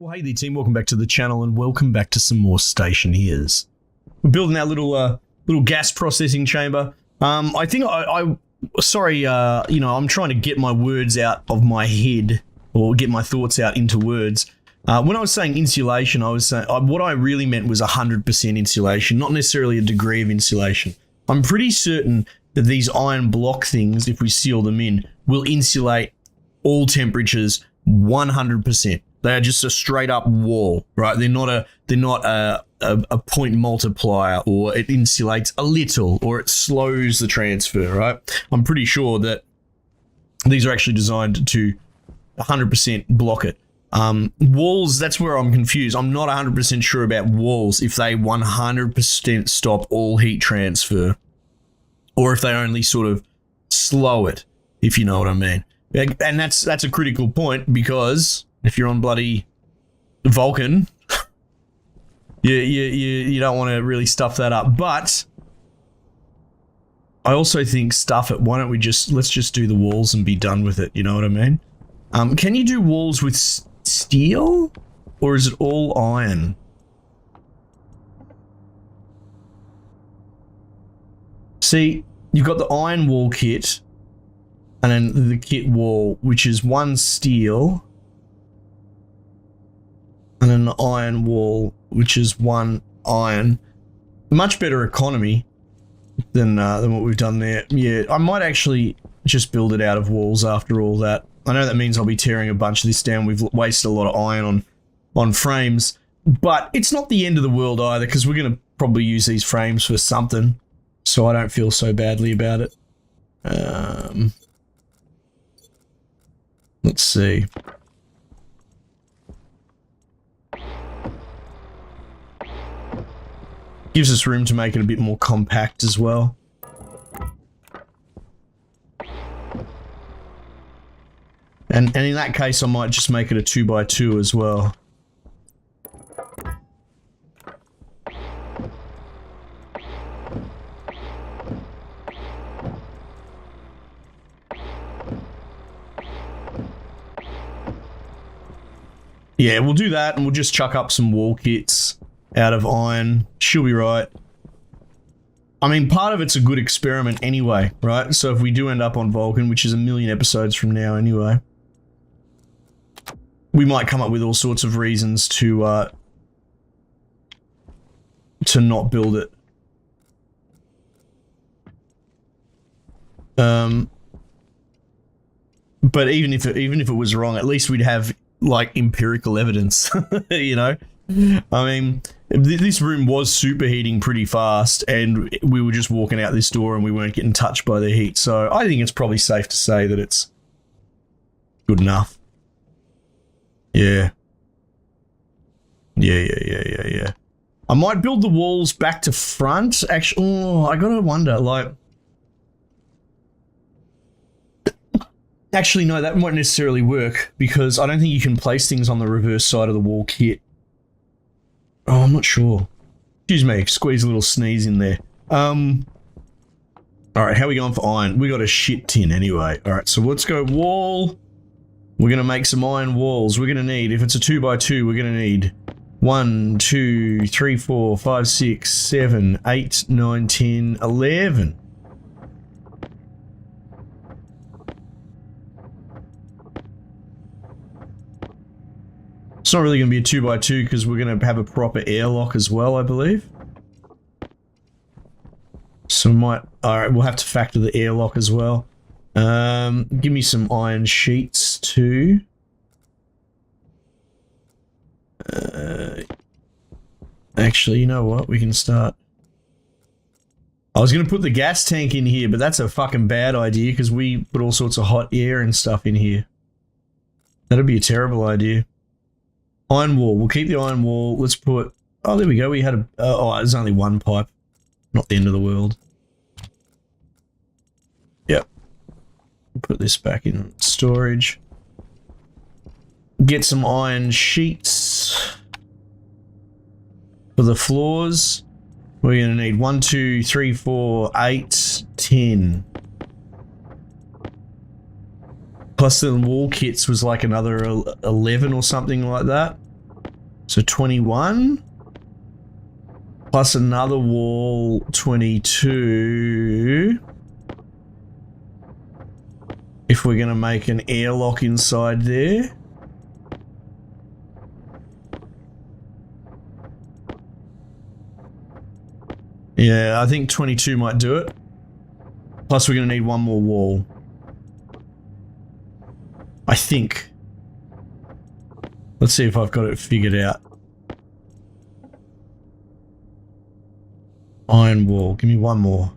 Well, hey there team, welcome back to the channel and welcome back to some more Stationeers. We're building our little gas processing chamber. I think I'm trying to get my words out of my head, or get my thoughts out into words. When I was saying insulation, I was saying, what I really meant was 100% insulation, not necessarily a degree of insulation. I'm pretty certain that these iron block things, if we seal them in, will insulate all temperatures 100%. They are just a straight up wall, right? They're not a point multiplier, or it insulates a little, or it slows the transfer, right? I'm pretty sure that these are actually designed to 100% block it. Walls, that's where I'm confused. I'm not 100% sure about walls, if they 100% stop all heat transfer, or if they only sort of slow it, if you know what I mean. And that's a critical point, because if you're on bloody Vulcan, you don't want to really stuff that up. But I also think stuff it. Why don't we let's just do the walls and be done with it? You know what I mean? Can you do walls with steel, or is it all iron? See, you've got the iron wall kit, and then the kit wall, which is one steel, and an iron wall, which is one iron. Much better economy than what we've done there. Yeah, I might actually just build it out of walls after all that. I know that means I'll be tearing a bunch of this down. We've wasted a lot of iron on frames, but it's not the end of the world either, because we're going to probably use these frames for something, so I don't feel so badly about it. Let's see. Gives us room to make it a bit more compact as well. And in that case, I might just make it a 2x2 as well. Yeah, we'll do that, and we'll just chuck up some wall kits out of iron. She'll be right. I mean, part of it's a good experiment anyway, right? So if we do end up on Vulcan, which is a million episodes from now anyway, we might come up with all sorts of reasons to not build it. But even if it was wrong, at least we'd have like empirical evidence, you know? I mean, this room was superheating pretty fast, and we were just walking out this door and we weren't getting touched by the heat. So I think it's probably safe to say that it's good enough. Yeah. Yeah. I might build the walls back to front. Actually, I gotta wonder, like... Actually, no, that won't necessarily work, because I don't think you can place things on the reverse side of the wall kit. Oh, I'm not sure. Excuse me, squeeze a little sneeze in there. Alright, how are we going for iron? We got a shit tin anyway. Alright, so let's go wall. We're gonna make some iron walls. We're gonna need, if it's a 2x2, we're gonna need 1, 2, 3, 4, 5, 6, 7, 8, 9, 10, 11. It's not really going to be a 2x2, because we're going to have a proper airlock as well, I believe. So alright, we'll have to factor the airlock as well. Give me some iron sheets too. Actually, you know what? We can start. I was going to put the gas tank in here, but that's a fucking bad idea, because we put all sorts of hot air and stuff in here. That'd be a terrible idea. Iron wall. We'll keep the iron wall. Let's put... Oh, there we go. We had a... oh, there's only one pipe. Not the end of the world. Yep. Put this back in storage. Get some iron sheets for the floors. We're going to need 1, 2, 3, 4, 8, 10. Plus the wall kits was like another 11 or something like that. So 21 plus another wall, 22. If we're going to make an airlock inside there. Yeah, I think 22 might do it. Plus we're going to need one more wall. I think. Let's see if I've got it figured out. Iron wall. Give me one more.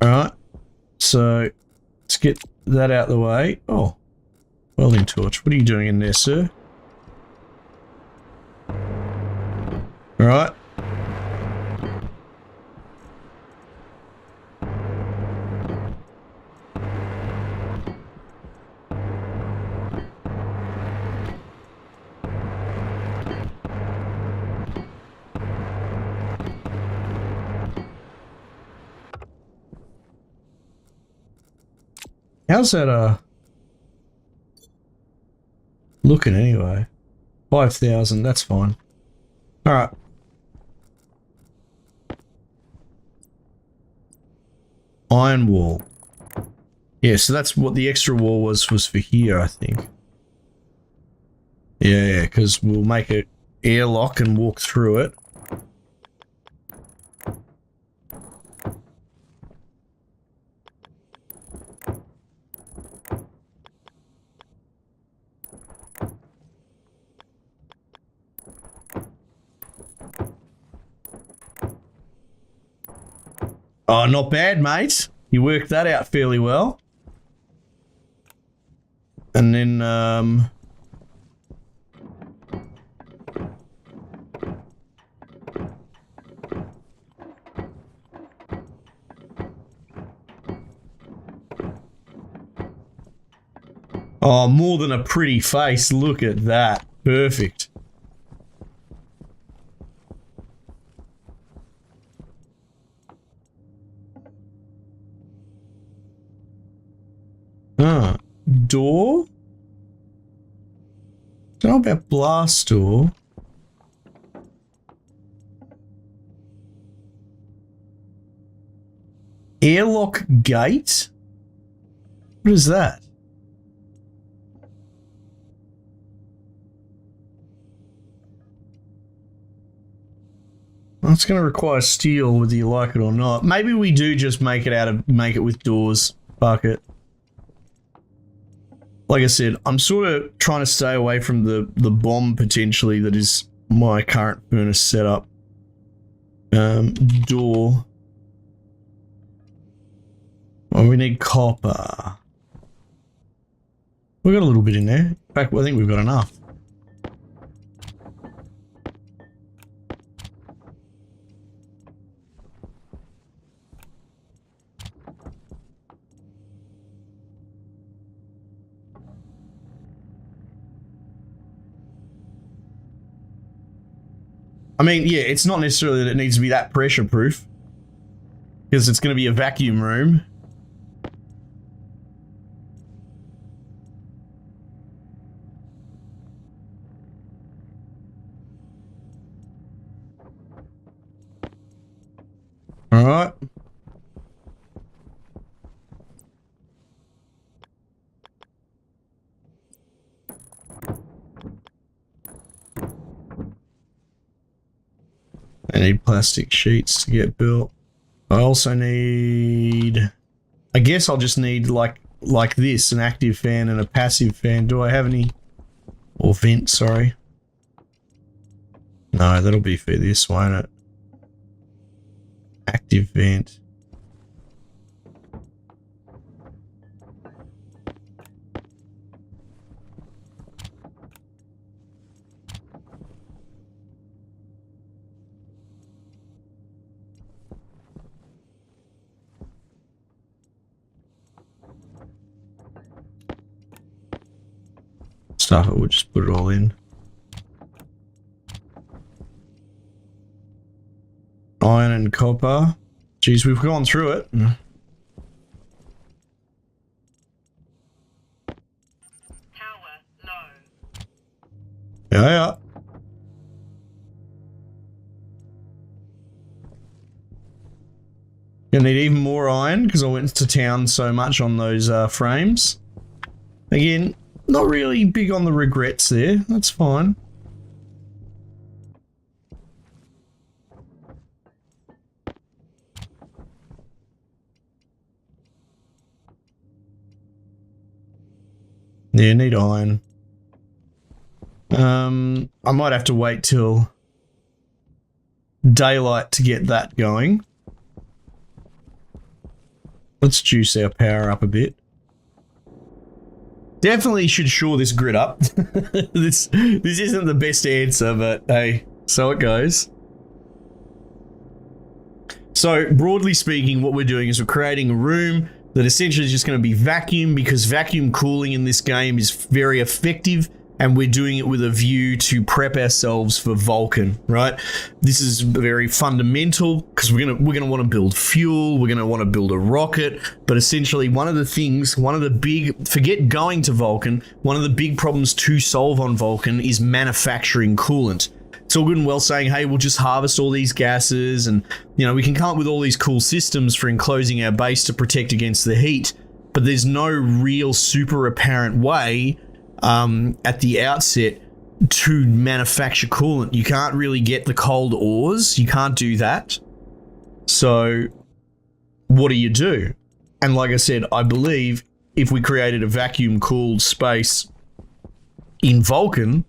Alright. So, let's get that out of the way. Oh. Welding torch. What are you doing in there, sir? Alright. How's that, looking anyway? 5,000, that's fine. Alright. Iron wall. Yeah, so that's what the extra wall was for here, I think. Yeah, because we'll make an airlock and walk through it. Oh, not bad, mate. You worked that out fairly well. And then, oh, more than a pretty face. Look at that. Perfect. Door? Don't know about blast door. Airlock gate? What is that? Well, it's going to require steel whether you like it or not. Maybe we do just make it with doors. Fuck it. Like I said, I'm sort of trying to stay away from the bomb potentially that is my current furnace setup. Door. Well, we need copper. We've got a little bit in there. In fact, I think we've got enough. I mean, yeah, it's not necessarily that it needs to be that pressure proof, because it's going to be a vacuum room. All right. I need plastic sheets to get built. I also need... I guess I'll just need like this, an active fan and a passive fan. Do I have any... Or vent, sorry. No, that'll be for this, won't it? Active vent. Stuff it, we'll just put it all in. Iron and copper. Geez, we've gone through it. Yeah. Gonna need even more iron because I went to town so much on those frames. Again, not really big on the regrets there. That's fine. Yeah, need iron. I might have to wait till daylight to get that going. Let's juice our power up a bit. Definitely should shore this grid up. This isn't the best answer, but hey, so it goes. So broadly speaking, what we're doing is we're creating a room that essentially is just going to be vacuum, because vacuum cooling in this game is very effective, and we're doing it with a view to prep ourselves for Vulcan, right? This is very fundamental because we're gonna want to build fuel, we're gonna want to build a rocket, but essentially one of the big, forget going to Vulcan, one of the big problems to solve on Vulcan is manufacturing coolant. It's all good and well saying, hey, we'll just harvest all these gases and, you know, we can come up with all these cool systems for enclosing our base to protect against the heat, but there's no real super apparent way at the outset to manufacture coolant. You can't really get the cold ores. You can't do that. So what do? And like I said, I believe if we created a vacuum cooled space in Vulcan,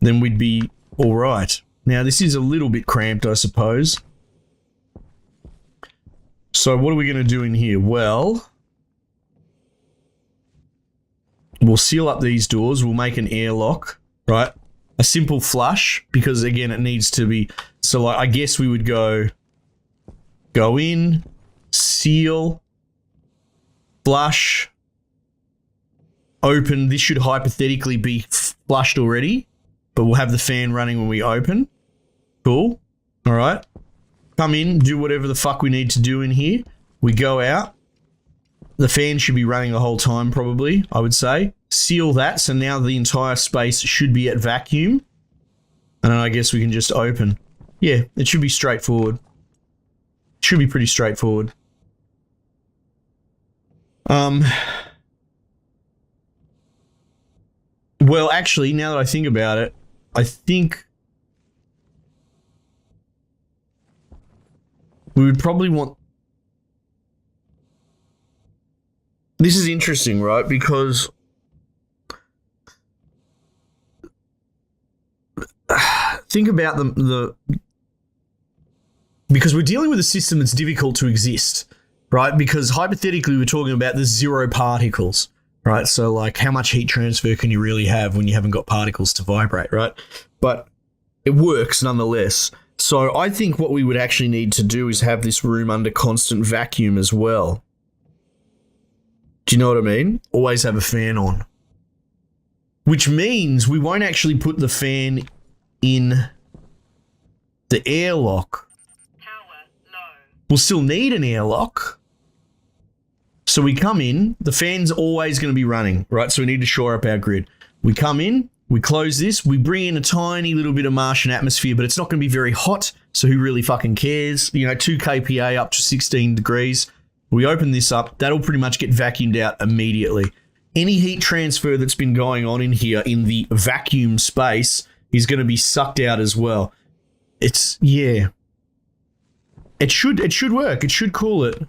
then we'd be all right. Now this is a little bit cramped, I suppose. So what are we going to do in here? Well, we'll seal up these doors. We'll make an airlock, right? A simple flush, because again, it needs to be. So like, I guess we would go in, seal, flush, open. This should hypothetically be flushed already, but we'll have the fan running when we open. Cool. All right. Come in, do whatever the fuck we need to do in here. We go out. The fan should be running the whole time, probably, I would say. Seal that, so now the entire space should be at vacuum. And then I guess we can just open. Yeah, it should be straightforward. It should be pretty straightforward. Well, actually, now that I think about it, I think we would probably want... This is interesting, right? Because think about because we're dealing with a system that's difficult to exist, right? Because hypothetically, we're talking about the 0 particles, right? So like, how much heat transfer can you really have when you haven't got particles to vibrate, right? But it works nonetheless. So I think what we would actually need to do is have this room under constant vacuum as well. Do you know what I mean? Always have a fan on. Which means we won't actually put the fan in the airlock. Power low. We'll still need an airlock. So we come in, the fan's always going to be running, right? So we need to shore up our grid. We come in, we close this, we bring in a tiny little bit of Martian atmosphere, but it's not going to be very hot, so who really fucking cares? You know, 2 kPa up to 16 degrees. We open this up, that'll pretty much get vacuumed out immediately. Any heat transfer that's been going on in here in the vacuum space is going to be sucked out as well. Yeah. It should work. It should cool it.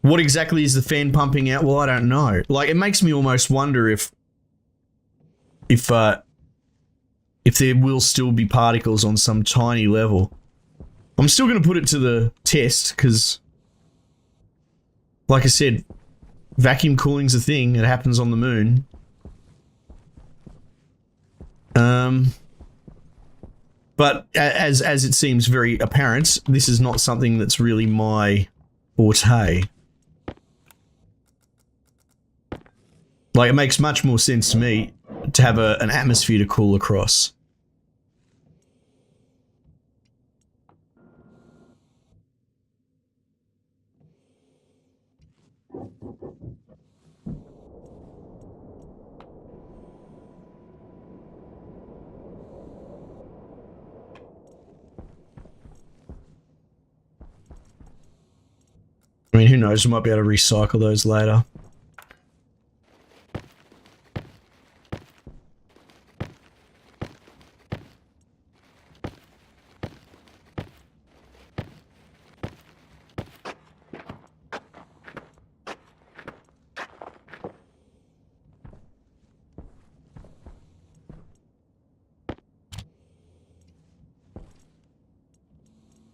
What exactly is the fan pumping out? Well, I don't know. Like, it makes me almost wonder if there will still be particles on some tiny level. I'm still going to put it to the test because, like I said, vacuum cooling's a thing. It happens on the moon. But as it seems very apparent, this is not something that's really my forte. Like, it makes much more sense to me to have an atmosphere to cool across. knows, we might be able to recycle those later.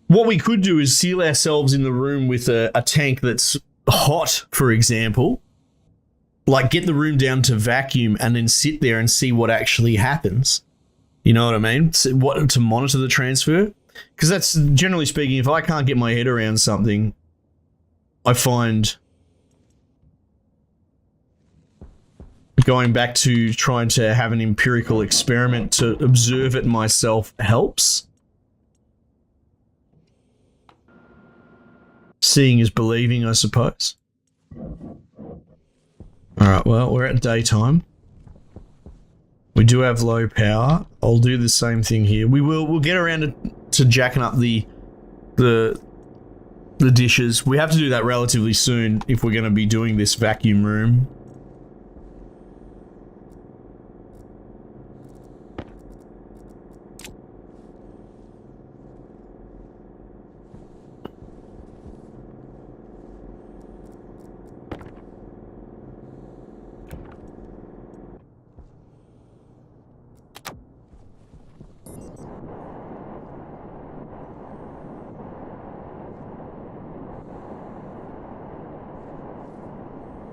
What we could do is seal ourselves in the room with a tank that's hot, for example. Like, get the room down to vacuum and then sit there and see what actually happens. You know what I mean? To monitor the transfer. Because that's, generally speaking, if I can't get my head around something, I find going back to trying to have an empirical experiment to observe it myself helps. Seeing is believing, I suppose. Alright, well, we're at daytime. We do have low power. I'll do the same thing here. We'll get around to jacking up the dishes. We have to do that relatively soon if we're going to be doing this vacuum room.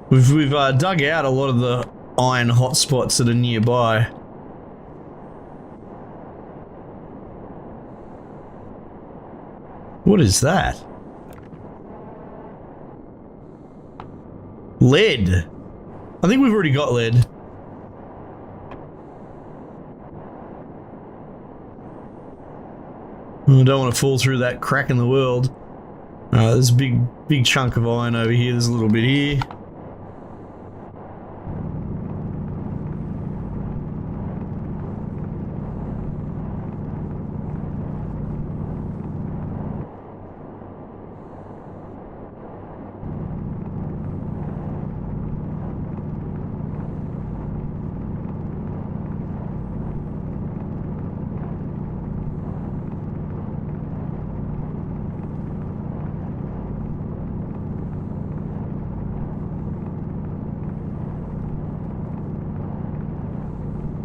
We've dug out a lot of the iron hotspots that are nearby. What is that? Lead. I think we've already got lead. I don't want to fall through that crack in the world. There's a big chunk of iron over here. There's a little bit here.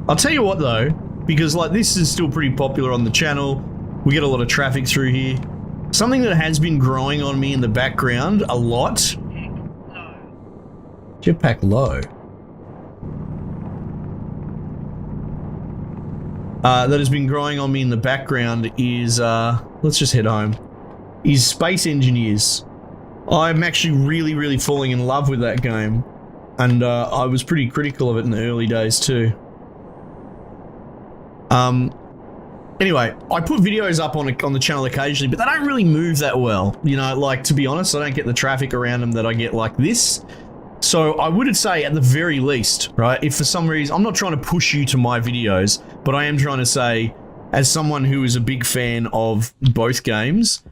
I'll tell you what though, because like this is still pretty popular on the channel, we get a lot of traffic through here. Something that has been growing on me in the background a lot. Jetpack low. That has been growing on me in the background is, let's just head home, is Space Engineers. I'm actually really falling in love with that game. And I was pretty critical of it in the early days too. Anyway, I put videos up on the channel occasionally, but they don't really move that well. You know, like, to be honest, I don't get the traffic around them that I get like this. So I would say at the very least, right, if for some reason, I'm not trying to push you to my videos, but I am trying to say, as someone who is a big fan of both games,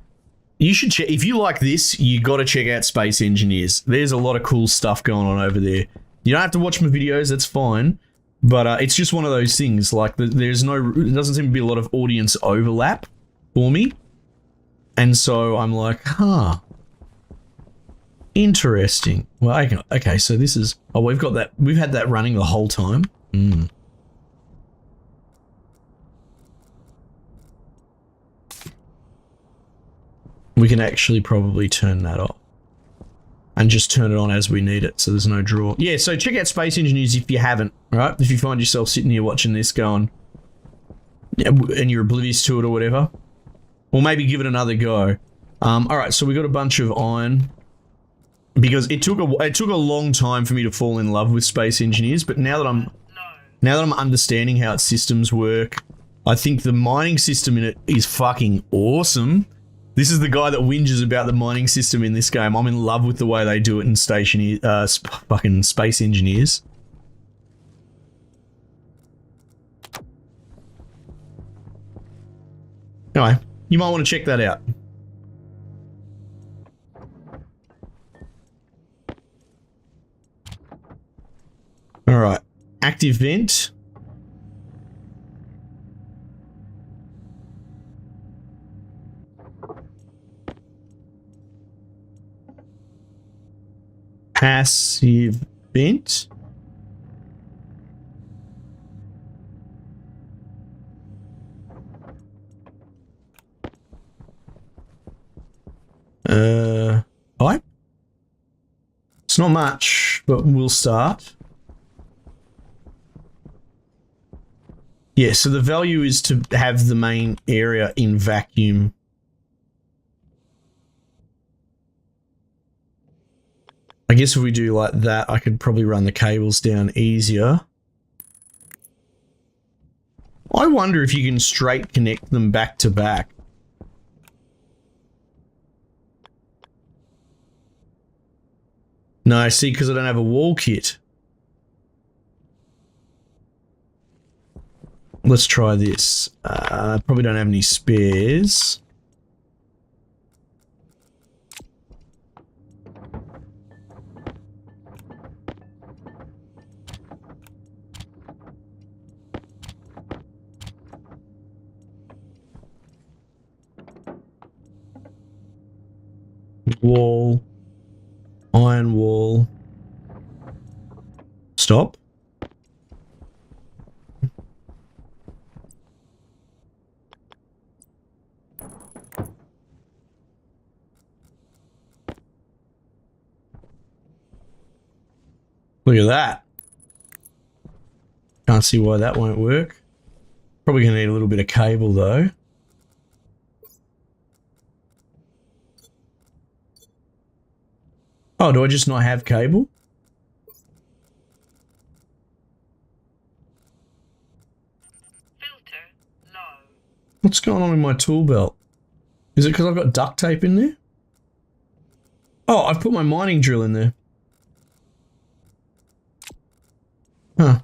you should check, if you like this, you got to check out Space Engineers. There's a lot of cool stuff going on over there. You don't have to watch my videos, that's fine. But it's just one of those things, like, there doesn't seem to be a lot of audience overlap for me. And so I'm like, huh. Interesting. Well, okay, so this is, oh, we've had that running the whole time. We can actually probably turn that off. And just turn it on as we need it, so there's no draw. Yeah, so check out Space Engineers if you haven't, right? If you find yourself sitting here watching this going, and you're oblivious to it or whatever. Or maybe give it another go. Alright, so we got a bunch of iron. Because it took a long time for me to fall in love with Space Engineers, but now that I'm understanding how its systems work, I think the mining system in it is fucking awesome. This is the guy that whinges about the mining system in this game. I'm in love with the way they do it in fucking Space Engineers. Anyway, you might want to check that out. All right, active vent. Passive vent. Pipe. It's not much, but we'll start. Yeah, so the value is to have the main area in vacuum. I guess if we do like that, I could probably run the cables down easier. I wonder if you can straight connect them back to back. No, see, because I don't have a wall kit. Let's try this. Probably don't have any spares. Wall. Iron wall. Stop. Look at that. Can't see why that won't work. Probably going to need a little bit of cable though. Oh, do I just not have cable? Filter low. What's going on in my tool belt? Is it because I've got duct tape in there? Oh, I've put my mining drill in there. Huh.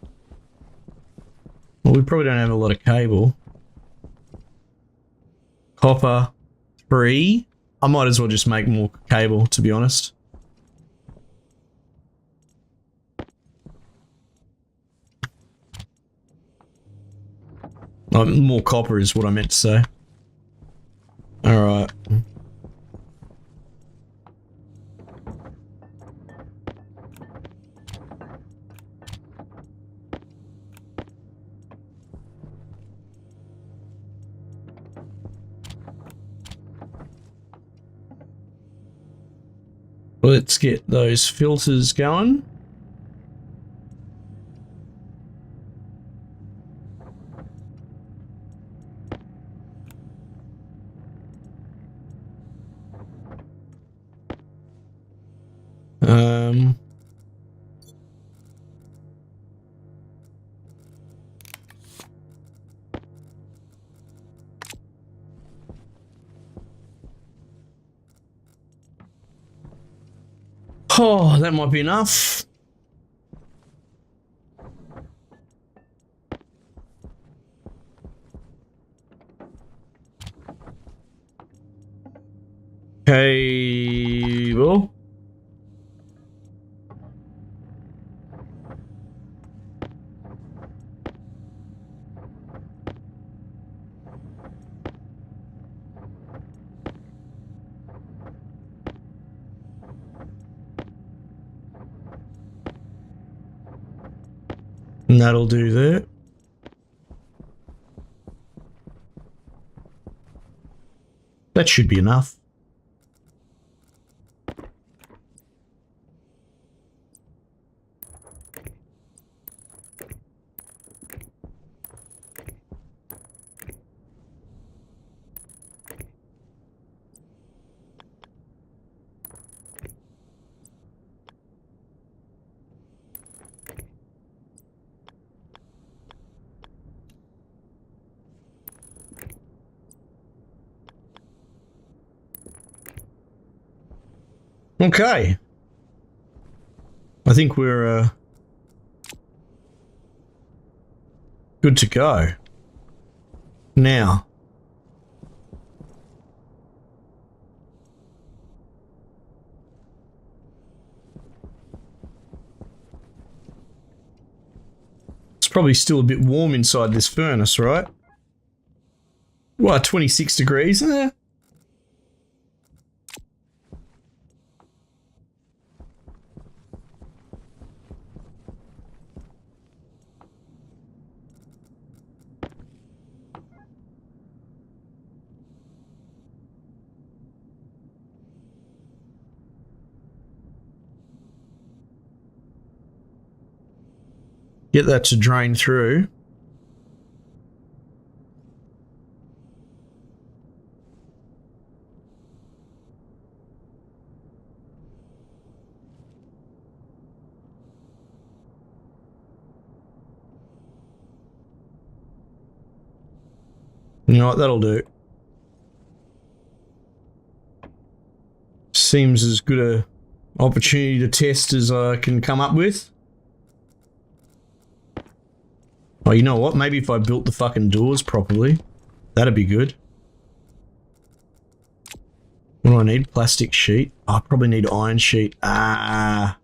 Well, we probably don't have a lot of cable. Copper 3. I might as well just make more cable, to be honest. More copper is what I meant to say. Alright. Let's get those filters going. Oh, that might be enough. Cable. And that'll do that. That should be enough. Okay. I think we're good to go. Now, Probably still a bit warm inside this furnace, right? What, 26 degrees? Get that to drain through. You know what, that'll do. Seems as good a opportunity to test as I can come up with. Oh, you know what? Maybe if I built the fucking doors properly, that'd be good. What do I need? Plastic sheet? Oh, I probably need iron sheet. Ah.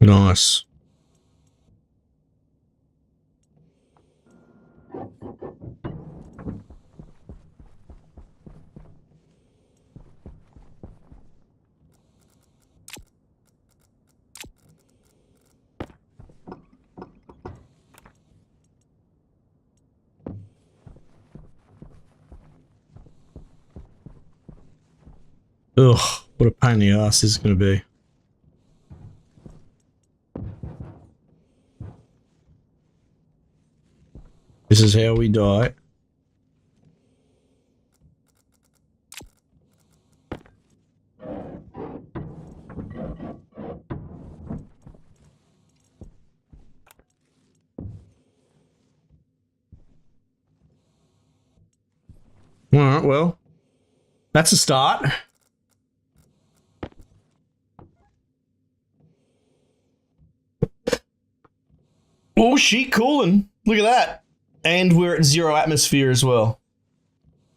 Nice. Ugh, what a pain in the ass this is going to be. This is how we die. Alright, well, that's a start. Oh shit, cooling. Look at that. And we're at 0 atmosphere as well.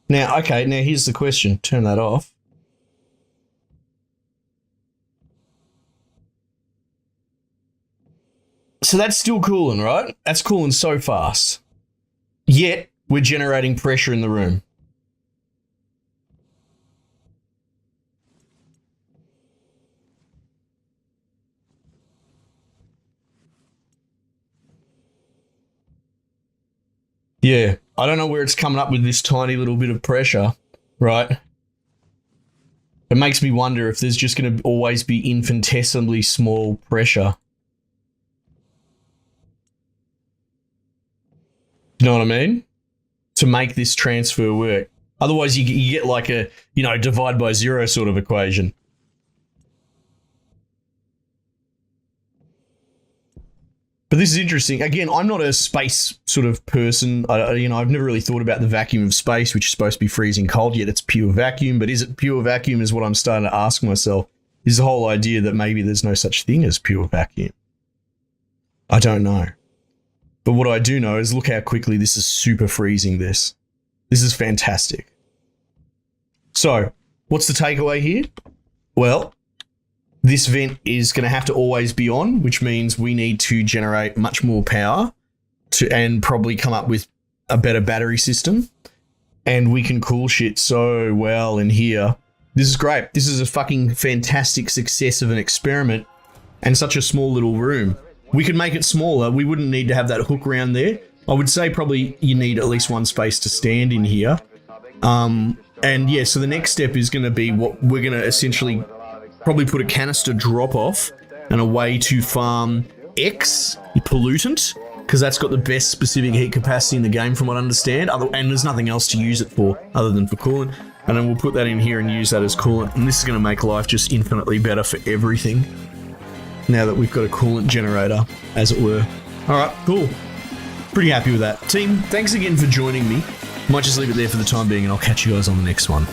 Now, okay, now here's the question. Turn that off. So that's still cooling, right? That's cooling so fast. Yet, we're generating pressure in the room. Yeah, I don't know where it's coming up with this tiny little bit of pressure, right? It makes me wonder if there's just going to always be infinitesimally small pressure. You know what I mean? To make this transfer work. Otherwise, you get like a, you know, divide by 0 sort of equation. But this is interesting. Again, I'm not a space sort of person. I've never really thought about the vacuum of space, which is supposed to be freezing cold, yet it's pure vacuum. But is it pure vacuum is what I'm starting to ask myself. Is the whole idea that maybe there's no such thing as pure vacuum? I don't know. But what I do know is look how quickly this is super freezing this. This is fantastic. So, what's the takeaway here? Well, this vent is going to have to always be on, which means we need to generate much more power and probably come up with a better battery system. And we can cool shit so well in here. This is great. This is a fucking fantastic success of an experiment and such a small little room. We could make it smaller. We wouldn't need to have that hook around there. I would say probably you need at least one space to stand in here. And yeah, so the next step is going to be what we're going to essentially probably put a canister drop off and a way to farm X pollutant, because that's got the best specific heat capacity in the game from what I understand, and there's nothing else to use it for other than for coolant. And then we'll put that in here and use that as coolant. And this is going to make life just infinitely better for everything. Now that we've got a coolant generator, as it were. Alright, cool. Pretty happy with that. Team, thanks again for joining me. Might just leave it there for the time being and I'll catch you guys on the next one.